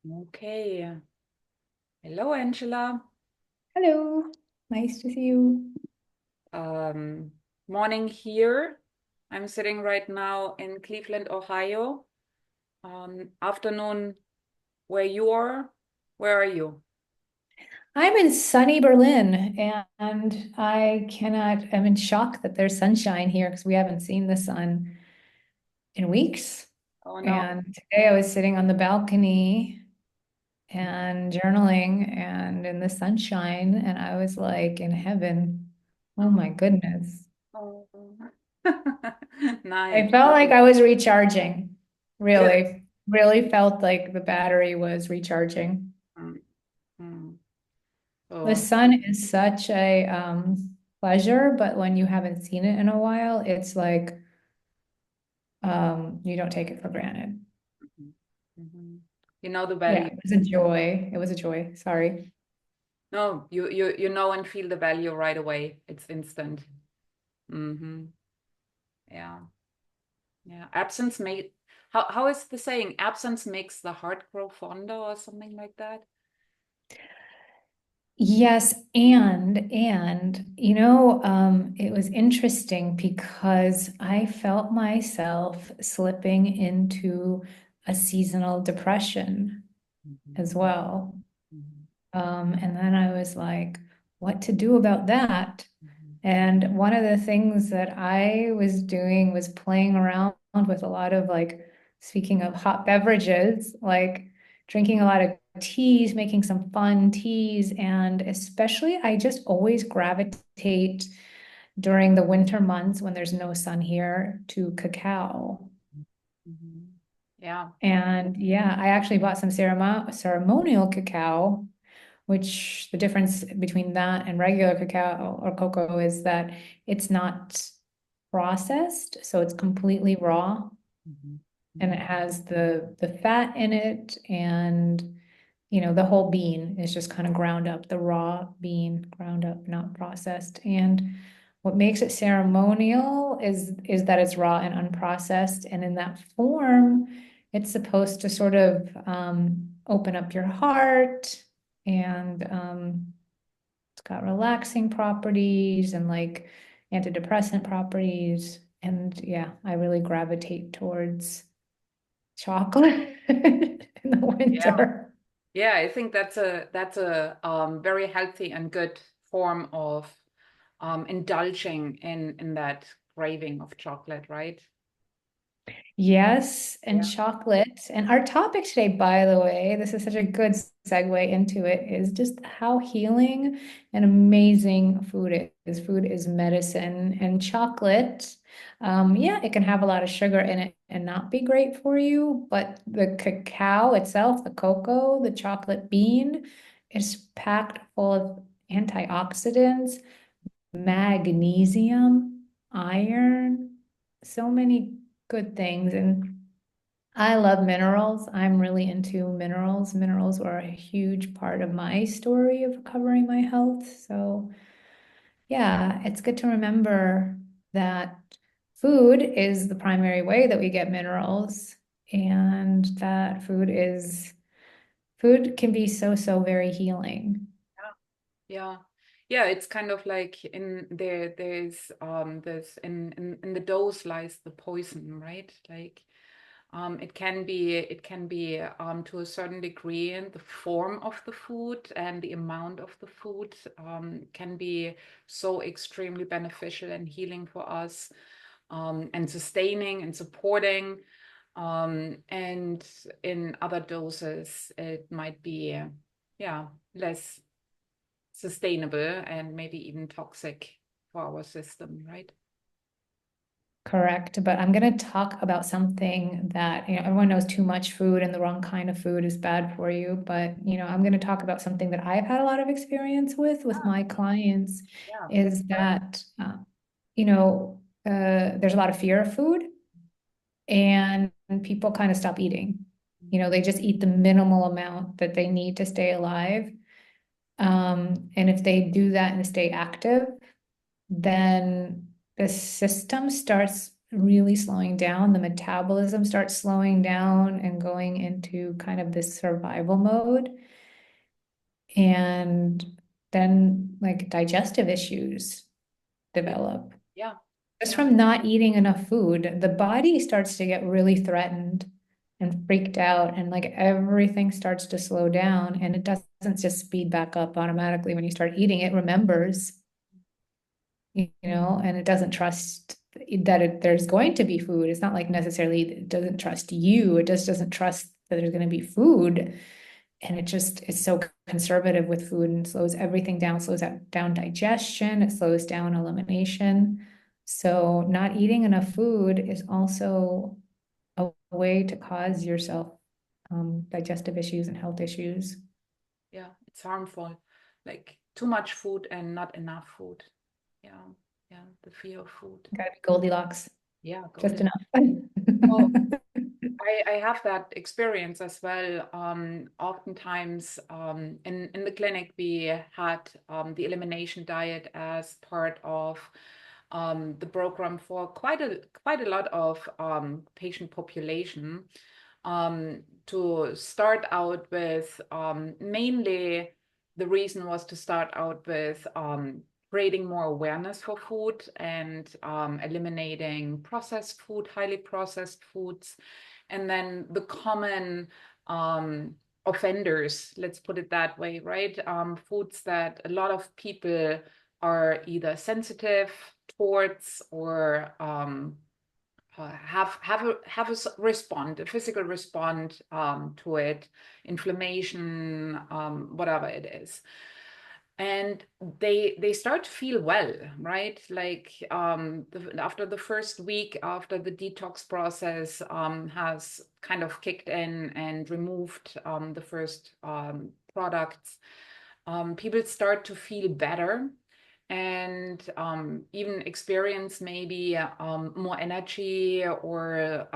Okay. Hello, Angela. Hello, nice to see you. Um, Morning here. I'm sitting right now in Cleveland, Ohio. Afternoon where you are. Where are you? I'm in sunny Berlin and I'm in shock that there's sunshine here because we haven't seen the sun in weeks. Oh no. And today I was sitting on the balcony and journaling and in the sunshine, and I was like in heaven. Oh Oh, my goodness. oh. Nice. I felt like I was recharging, Good. really felt like the battery was recharging. Mm, mm. The Oh, sun is such a pleasure, but when you haven't seen it in a while, it's like you don't take it for granted. mhm, mhm. You know the Yeah, value. it was a joy. It was a joy. Sorry. No, you know and feel the value right away. It's instant. Yeah. Yeah, absence may how is the saying? Absence makes the heart grow fonder or something like that. Yes, and it was interesting because I felt myself slipping into a seasonal depression Mhm, as well. mhm, And then I was like, what to do about that? mhm, And one of the things that I was doing was playing around with a lot of like, speaking of hot beverages, like drinking a lot of teas, making some fun teas. And especially, I just always gravitate during the winter months when there's no sun here to cacao. mhm. Yeah. And yeah, I actually bought some ceremonial cacao, which the difference between that and regular cacao or cocoa is that it's not processed, so it's completely raw Mhm, and mhm. it has the fat in it, and the whole bean is just kind of ground up, the raw bean ground up, not processed. And what makes it ceremonial is that it's raw and unprocessed, and in that form it's supposed to sort of open up your heart, and it's got relaxing properties and like antidepressant properties. And yeah, I really gravitate towards chocolate in the Yeah. winter. Yeah, I think that's a very healthy and good form of indulging in that craving of chocolate, right? Yes, and Yeah. chocolate. And our topic today, by the way, this is such a good segue into it, is just how healing and amazing food is. Food is medicine, and chocolate, yeah, it can have a lot of sugar in it and not be great for you, but the cacao itself, the cocoa, the chocolate bean, is packed full of antioxidants, magnesium, iron, so many good things. And I love minerals. I'm really into minerals. Minerals were a huge part of my story of recovering my health. So, yeah, it's good to remember that food is the primary way that we get minerals, and that food can be so very healing. Yeah. Yeah, it's kind of like in there's in the dose lies the poison, right? Like it can be to a certain degree in the form of the food and the amount of the food can be so extremely beneficial and healing for us and sustaining and supporting. And in other doses, it might be yeah, less sustainable and maybe even toxic for our system, right? Correct. But I'm going to talk about something that, everyone knows too much food and the wrong kind of food is bad for you. But, I'm going to talk about something that I've had a lot of experience with Ah, my clients yeah, that's is right. that, there's a lot of fear of food, and people kind of stop eating. They just eat the minimal amount that they need to stay alive. And if they do that and stay active, then the system starts really slowing down, the metabolism starts slowing down and going into kind of this survival mode. And then like digestive issues Yeah. develop. Yeah. Just Yeah. from not eating enough food, the body starts to get really threatened and freaked out, and like everything starts to slow down, and it doesn't just speed back up automatically when you start eating. It remembers, and it doesn't trust that there's going to be food. It's not like necessarily it doesn't trust you. It just doesn't trust that there's going to be food. And it's so conservative with food and slows everything down, slows down digestion, it slows down elimination. So not eating enough food is also a way to cause yourself digestive issues and health issues. Yeah. It's harmful. Like too much food and not enough food. Yeah. Yeah. The fear of food. Gotta be Goldilocks, Yeah. just Goldilocks. enough. Well, I have that experience as well. Oftentimes, in the clinic, we had the elimination diet as part of the program for quite a lot of patient population. To start out with, mainly the reason was to start out with creating more awareness for food and eliminating processed food, highly processed foods, and then the common offenders, let's put it that way, right? Foods that a lot of people are either sensitive towards or have a physical respond to it, inflammation, whatever it is, and they start to feel well, right? Like after the first week, after the detox process has kind of kicked in and removed the first products, people start to feel better and even experience maybe more energy, or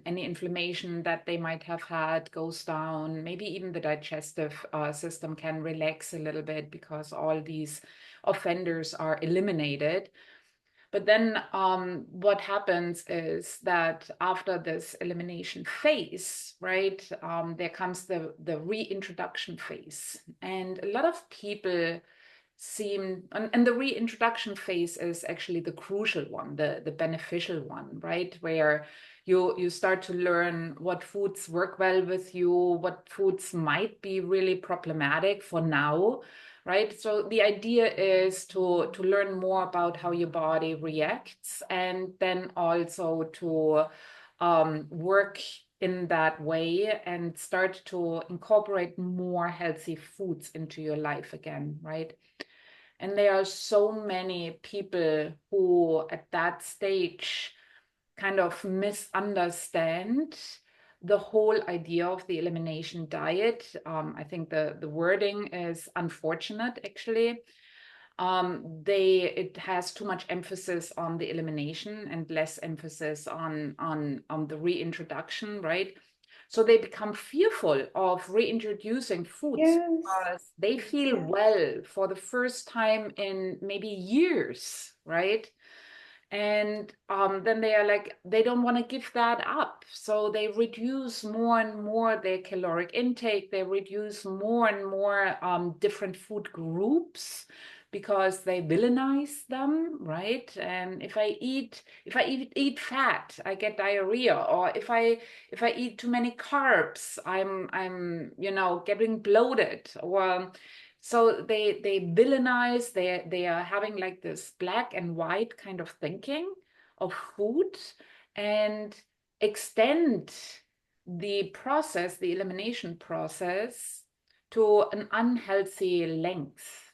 any inflammation that they might have had goes down. Maybe even the digestive system can relax a little bit because all these offenders are eliminated. But then what happens is that after this elimination phase, right, there comes the reintroduction phase. And a lot of people and the reintroduction phase is actually the crucial one, the beneficial one, right? Where you start to learn what foods work well with you, what foods might be really problematic for now, right? So the idea is to learn more about how your body reacts, and then also to work in that way and start to incorporate more healthy foods into your life again, right? And there are so many people who, at that stage, kind of misunderstand the whole idea of the elimination diet. I think the wording is unfortunate, actually. It has too much emphasis on the elimination and less emphasis on the reintroduction, right? So they become fearful of reintroducing foods Yes. because they feel Yeah. well for the first time in maybe years, right? And then they are like, they don't want to give that up. So they reduce more and more their caloric intake. They reduce more and more different food groups because they villainize them, right? And if I eat fat, I get diarrhea. Or if I eat too many carbs, I'm getting bloated. Or so they villainize, they are having like this black and white kind of thinking of food, and extend the elimination process to an unhealthy length.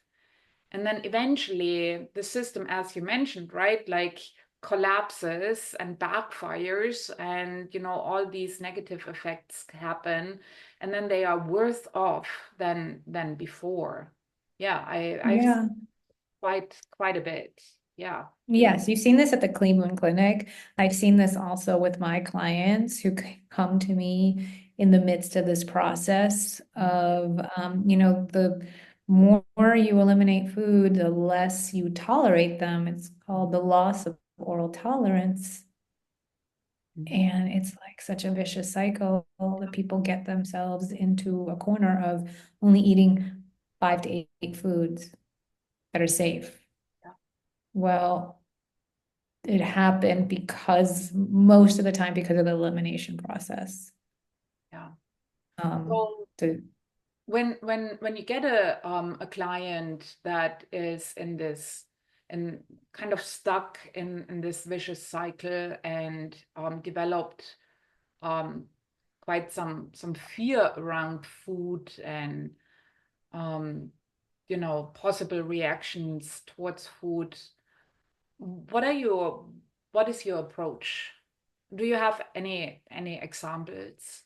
And then eventually the system, as you mentioned, right, like collapses and backfires, and all these negative effects happen, and then they are worse off than before. Yeah, I've Yeah. quite a bit. Yeah. Yes, you've seen this at the Cleveland Clinic. I've seen this also with my clients who come to me in the midst of this process of, the more you eliminate food, the less you tolerate them. It's called the loss of oral tolerance. Mhm. And it's like such a vicious cycle that people get themselves into a corner of only eating 5 to 8 foods that are safe. Yeah. Well, it happened because most of the time because of the elimination process. Yeah. Um, So the when you get a client that is in this and kind of stuck in this vicious cycle and developed um, quite some fear around food and um, possible reactions towards food, what are your what is your approach? Do you have any examples?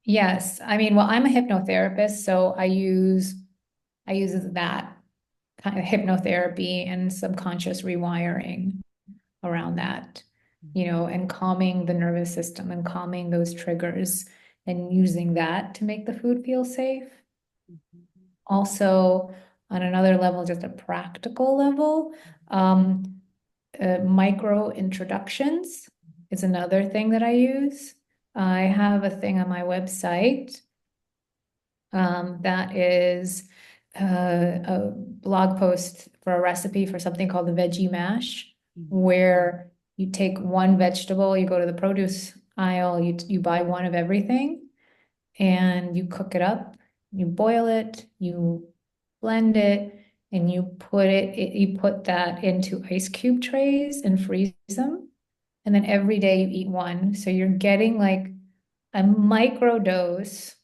yes, I mean, well, I'm a hypnotherapist, so I use that kind of hypnotherapy and subconscious rewiring around that, and calming the nervous system and calming those triggers and using that to make the food feel safe. Mhm. Also, on another level, just a practical level, um, micro introductions is another thing that I use. I have a thing on my website that is a blog post for a recipe for something called the veggie mash, Mhm. where you take one vegetable, you go to the produce aisle, you buy one of everything, and you cook it up, you boil it, you blend it, and you put that into ice cube trays and freeze them. And then every day you eat one. So you're getting like a micro dose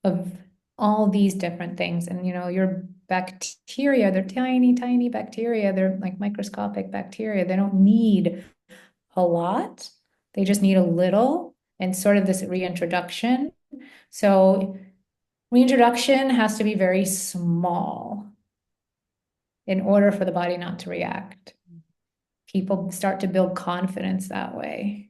of all these different things. And your bacteria, they're tiny, tiny bacteria. They're like microscopic bacteria. They don't need a lot. They just need a little and sort of this reintroduction. So reintroduction has to be very small in order for the body not to react. People start to build confidence that way,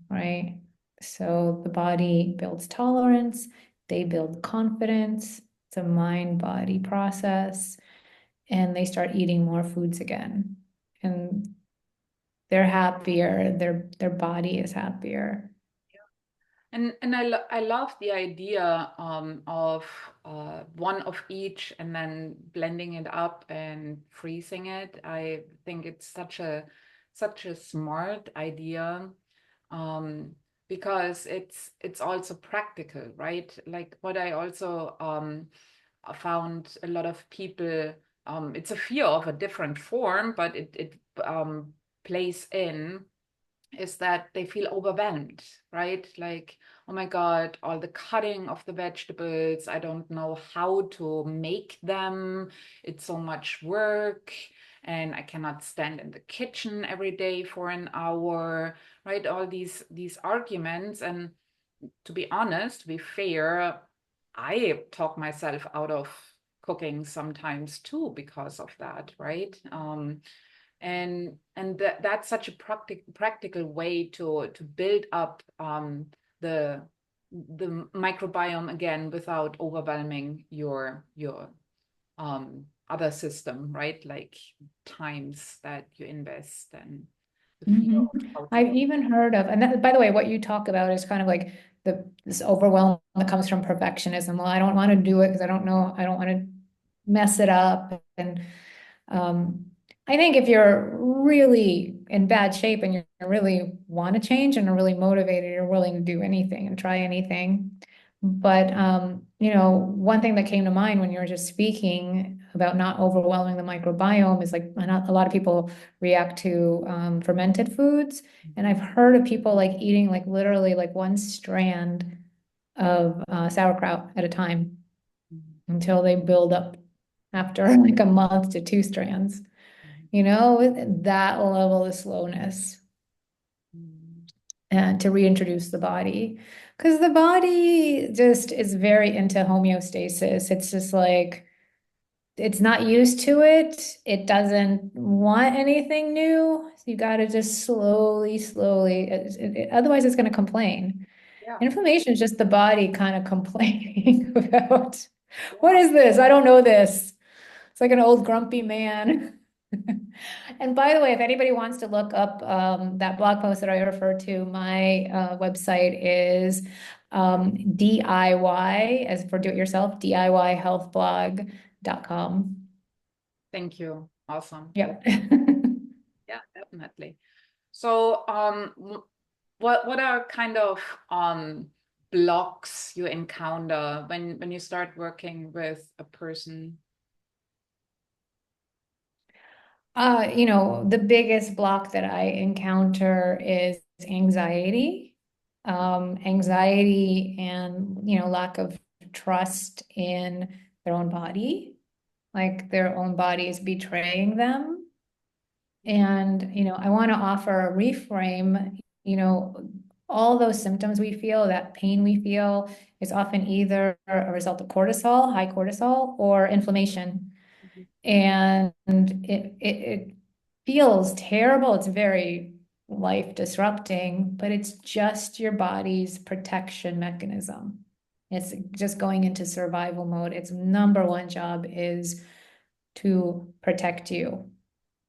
right? So the body builds tolerance, they build confidence. It's a mind body process, and they start eating more foods again. And they're happier, their body is happier. And I love the idea of one of each and then blending it up and freezing it. I think it's such a smart idea um, because it's also practical, right? Like what I also found a lot of people, it's a fear of a different form, but it plays in is that they feel overwhelmed, right? Like, oh my God, all the cutting of the vegetables, I don't know how to make them. It's so much work, and I cannot stand in the kitchen every day for an hour, right? All these arguments. And to be honest, to be fair, I talk myself out of cooking sometimes too because of that, right? And that's such a practical way to build up the the microbiome again without overwhelming your other system, right? Like times that you invest and the fear Mhm. of how to I've do. even heard of, and that, by the way, what you talk about is kind of like this overwhelm that comes from perfectionism. Well, I don't want to do it because I don't know, I don't want to mess it up. And um, I think if you're really in bad shape and you really want to change and are really motivated, you're willing to do anything and try anything. But one thing that came to mind when you were just speaking about not overwhelming the microbiome is like not a lot of people react to fermented foods. And Mhm. I've heard of people like eating like literally like one strand of sauerkraut at a time Mhm. until they build up after like a month to 2 strands, Mhm. with that level of slowness Mhm. and to reintroduce the body. Because the body just is very into homeostasis. It's just like, it's not used to it. It doesn't want anything new. So you got to just slowly, slowly, otherwise it's going to complain. Yeah, Inflammation is just the body kind of complaining about, what yeah. is this? I don't know this. It's like an old grumpy man. And by the way, if anybody wants to look up that blog post that I referred to, my website is DIY, as for do it yourself, DIYhealthblog.com. Thank you. Awesome. Yep. Yeah, definitely. So, what are kind of blocks you encounter when you start working with a person? The biggest block that I encounter is anxiety. Anxiety and, lack of trust in their own body, like their own body is betraying them. And, I want to offer a reframe, all those symptoms we feel, that pain we feel is often either a result of cortisol, high cortisol, or inflammation. Mhm. And it feels terrible. It's very life disrupting, but it's just your body's protection mechanism. It's just going into survival mode. Its number one job is to protect you.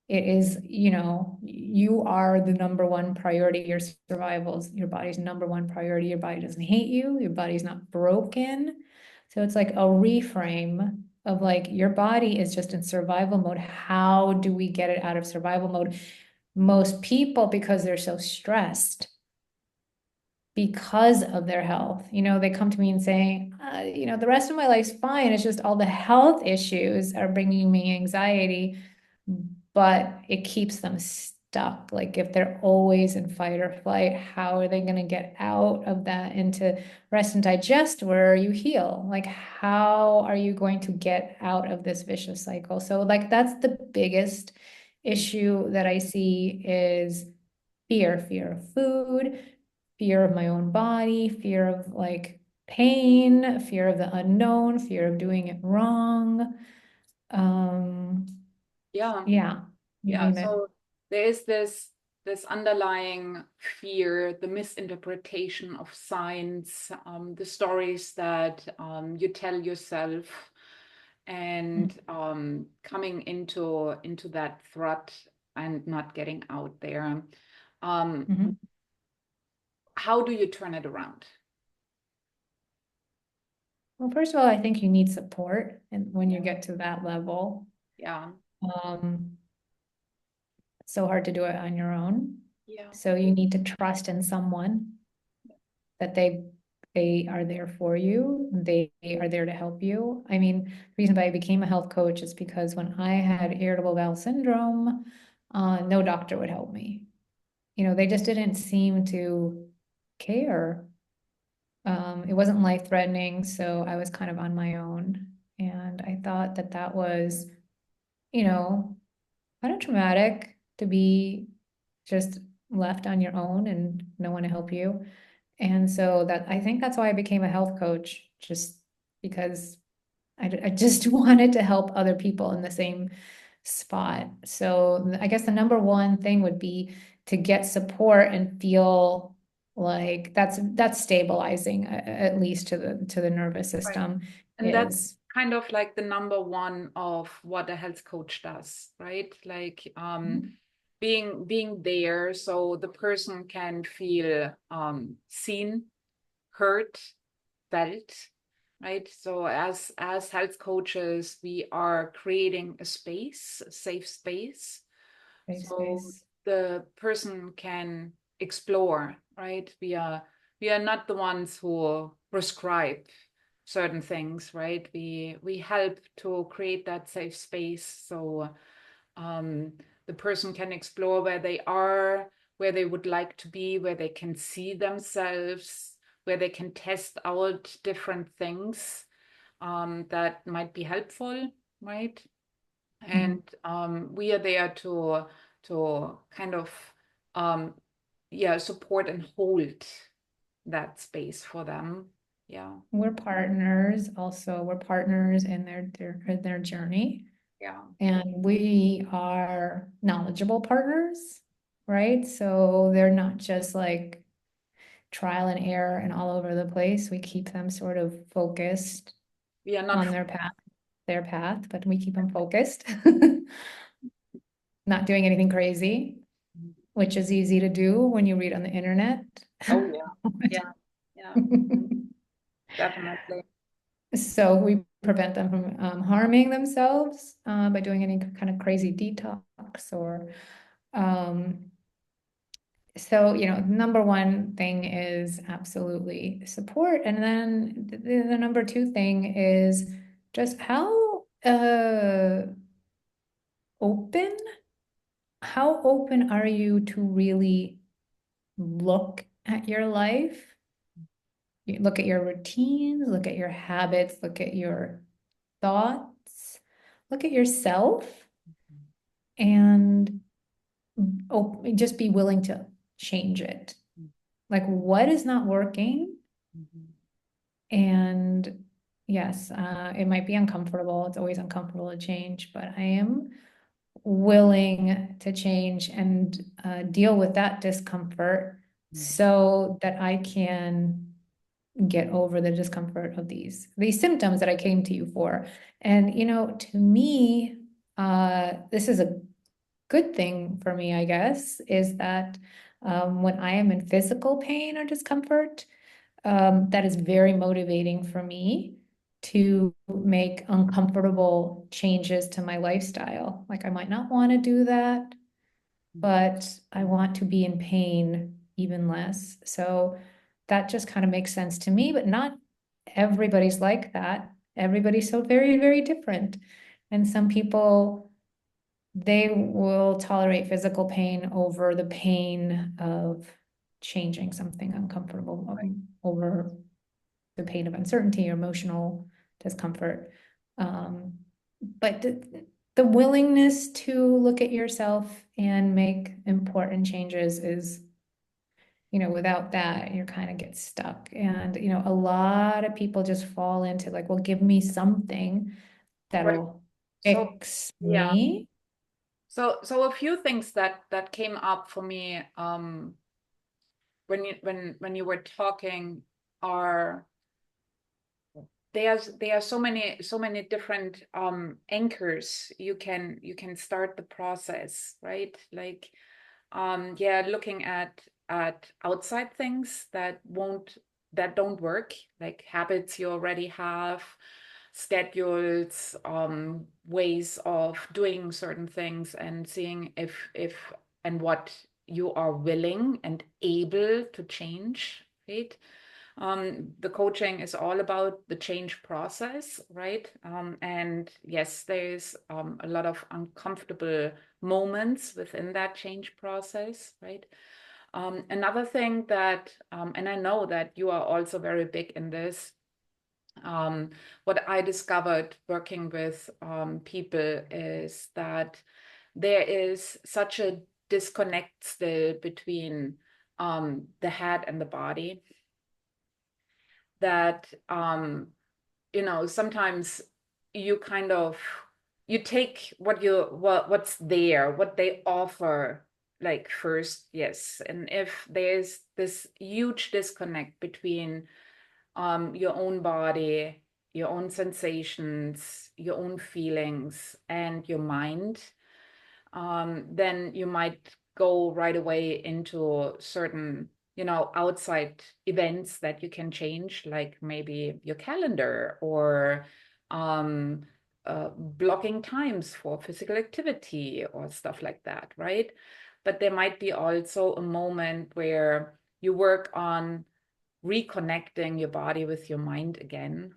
It is, you are the number one priority. Your survival is your body's number one priority. Your body doesn't hate you. Your body's not broken. So it's like a reframe of like your body is just in survival mode. How do we get it out of survival mode? Most people, because they're so stressed because of their health, they come to me and saying, the rest of my life's fine. It's just all the health issues are bringing me anxiety, but it keeps them stuck. Like if they're always in fight or flight, how are they going to get out of that into rest and digest where you heal? Like, how are you going to get out of this vicious cycle? So like, that's the biggest issue that I see is fear of food, fear of my own body, fear of like pain, fear of the unknown, fear of doing it wrong. Um, Yeah, yeah, you yeah. name it. So there is this underlying fear, the misinterpretation of signs, the stories that you tell yourself, and coming into that threat and not getting out there. Mhm. How do you turn it around? Well, first of all, I think you need support, and when you get to that level, Yeah, um, it's so hard to do it on your own. yeah, So you need to trust in someone that they are there for you. They are there to help you. I mean, the reason why I became a health coach is because when I had irritable bowel syndrome, no doctor would help me. They just didn't seem to care. It wasn't life threatening, so I was kind of on my own. And I thought that that was, you know, kind of traumatic to be just left on your own and no one to help you. And so that I think that's why I became a health coach, just because I just wanted to help other people in the same spot. So I guess the number one thing would be to get support and feel like that's stabilizing, at least to the nervous right. system And that's is. kind of like the number one of what a health coach does, right? Like being there so the person can feel seen, heard, felt, right? So as health coaches, we are creating a space, a safe space, Safe so space. the person can explore, right? We are not the ones who prescribe certain things, right? We help to create that safe space so um, the person can explore where they are, where they would like to be, where they can see themselves, where they can test out different things that might be helpful, right? Mhm. And we are there to kind of um, yeah, support and hold that space for them. Yeah, We're partners also. We're partners in their journey. yeah, And we are knowledgeable partners, right? So they're not just like trial and error and all over the place. We keep them sort of focused we are not on their path, but we keep them focused. not doing anything crazy, which is easy to do when you read on the internet. Oh yeah. Yeah. Yeah. Definitely. So we prevent them from harming themselves by doing any kind of crazy detox or um, so, number one thing is absolutely support. And then the number two thing is just open, how open are you to really look at your life? You look at your routines, look at your habits, look at your thoughts, look at yourself, and just be willing to change it. Like, what is not working? And yes, it might be uncomfortable. It's always uncomfortable to change, but I am willing to change and deal with that discomfort so that I can get over the discomfort of these symptoms that I came to you for. And to me, this is a good thing for me, I guess, is that when I am in physical pain or discomfort, that is very motivating for me to make uncomfortable changes to my lifestyle. Like I might not want to do that, but I want to be in pain even less. So that just kind of makes sense to me, but not everybody's like that. Everybody's so very, very different. And some people, they will tolerate physical pain over the pain of changing something uncomfortable, over the pain of uncertainty or emotional discomfort. But the willingness to look at yourself and make important changes is, without that, you kind of get stuck. And, a lot of people just fall into like, well, give me something Right. that'll So fix yeah. me. So a few things that came up for me when you were talking are there are so many different anchors you can start the process, right? Like yeah, looking at outside things that don't work, like habits you already have, schedules, ways of doing certain things, and seeing if and what you are willing and able to change, right? The coaching is all about the change process, right? And yes, there's a lot of uncomfortable moments within that change process, right? Another thing that, and I know that you are also very big in this, what I discovered working with people is that there is such a disconnect still between the head and the body that sometimes you kind of you take what's there, what they offer, like first, yes. And if there's this huge disconnect between your own body, your own sensations, your own feelings, and your mind, then you might go right away into certain, outside events that you can change, like maybe your calendar or um, blocking times for physical activity or stuff like that, right? But there might be also a moment where you work on reconnecting your body with your mind again.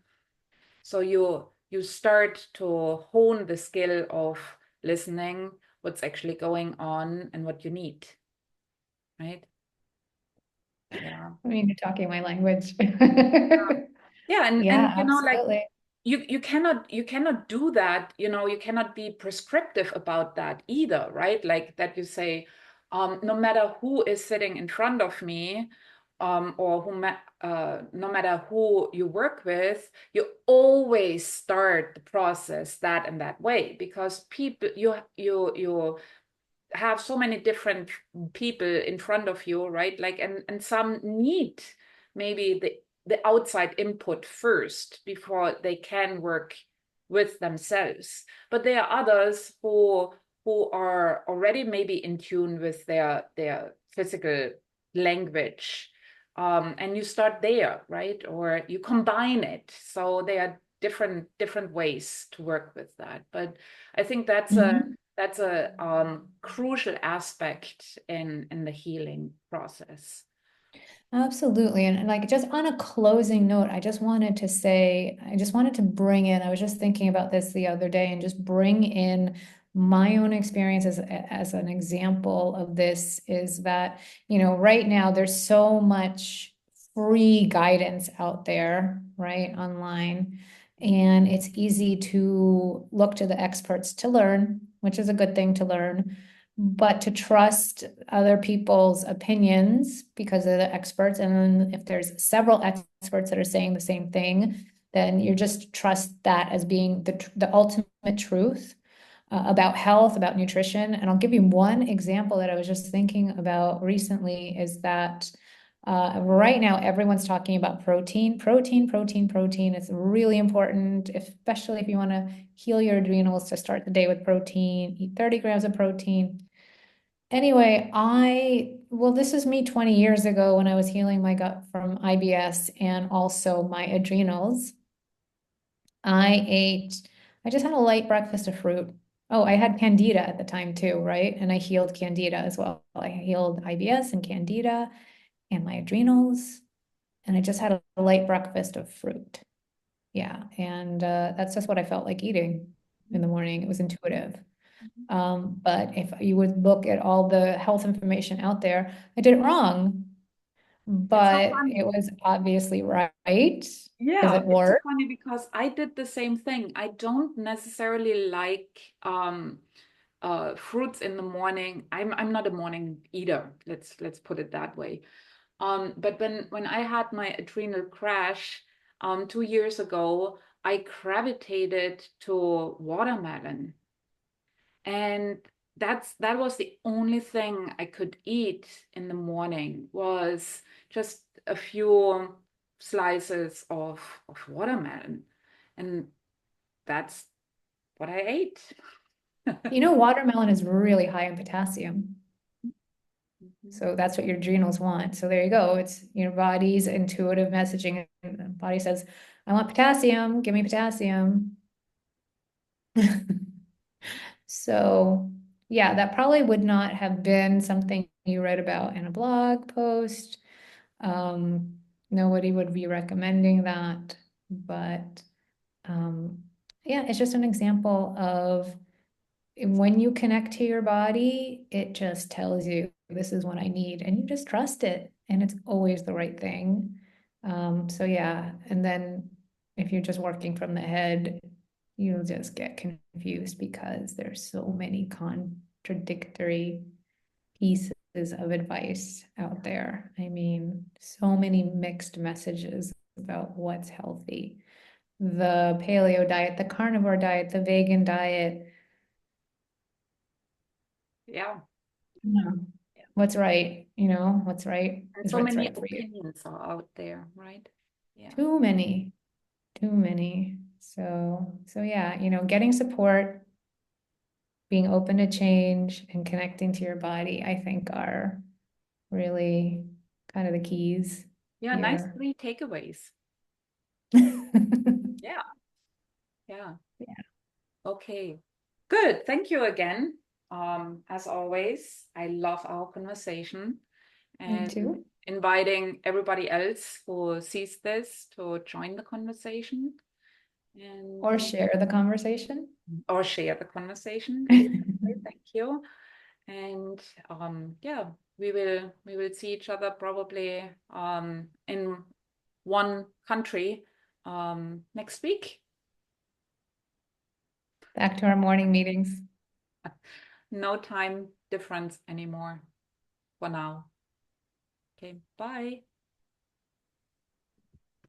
So you start to hone the skill of listening, what's actually going on and what you need, right? Yeah. I mean, you're talking my language. Yeah, and Yeah, like absolutely. you cannot do that, you cannot be prescriptive about that either, right? Like that you say, no matter who is sitting in front of me, or no matter who you work with, you always start the process that and that way, because people you have so many different people in front of you, right? Like, and some need maybe the outside input first before they can work with themselves. But there are others who who are already maybe in tune with their physical language. And you start there, right? Or you combine it. So there are different ways to work with that. But I think that's a crucial aspect in the healing process. Absolutely. And like just on a closing note, I just wanted to say, I just wanted to bring in, I was just thinking about this the other day and just bring in my own experience as an example of this is that, right now there's so much free guidance out there, right, online. And it's easy to look to the experts to learn, which is a good thing to learn, but to trust other people's opinions because they're the experts. And then if there's several experts that are saying the same thing, then you just trust that as being the ultimate truth about health, about nutrition. And I'll give you one example that I was just thinking about recently is that right now everyone's talking about protein. It's really important, especially if you want to heal your adrenals, to start the day with protein, eat 30 grams of protein. Anyway, well, this is me 20 years ago when I was healing my gut from IBS and also my adrenals. I just had a light breakfast of fruit. Oh, I had candida at the time too, right? And I healed candida as well. I healed IBS and candida and my adrenals. And I just had a light breakfast of fruit. Yeah. And that's just what I felt like eating in the morning. It was intuitive. But if you would look at all the health information out there, I did it wrong, It's so but funny. it was obviously right because Yeah, it it's so worked. funny because I did the same thing. I don't necessarily like fruits in the morning. I'm not a morning eater. Let's put it that way. But when I had my adrenal crash 2 years ago, I gravitated to watermelon. And that was the only thing I could eat in the morning was just a few slices of watermelon. And that's what I ate. Watermelon is really high in potassium. Mhm. So that's what your adrenals want. So there you go. It's your body's intuitive messaging. The body says, I want potassium, give me potassium. So yeah, that probably would not have been something you read about in a blog post. Nobody would be recommending that, but yeah, it's just an example of when you connect to your body, it just tells you this is what I need, and you just trust it, and it's always the right thing. So yeah, and then if you're just working from the head, you'll just get confused because there's so many contradictory pieces of advice out there. I mean, so many mixed messages about what's healthy. The paleo diet, the carnivore diet, the vegan diet. Yeah. Yeah. What's right, what's right And is so what's many right for you. opinions are out there, right? Yeah. Too many, too many. So yeah, getting support, being open to change and connecting to your body, I think are really kind of the keys Yeah, nice here. 3 takeaways. Yeah, yeah. Yeah, Okay. Good. Thank you again. As always, I love our conversation me and too. inviting everybody else who sees this to join the conversation and Or share the conversation. or share the conversation. Exactly. Thank you. And yeah, we will see each other probably in one country next week. Back to our morning meetings. No time difference anymore for now. Okay, bye.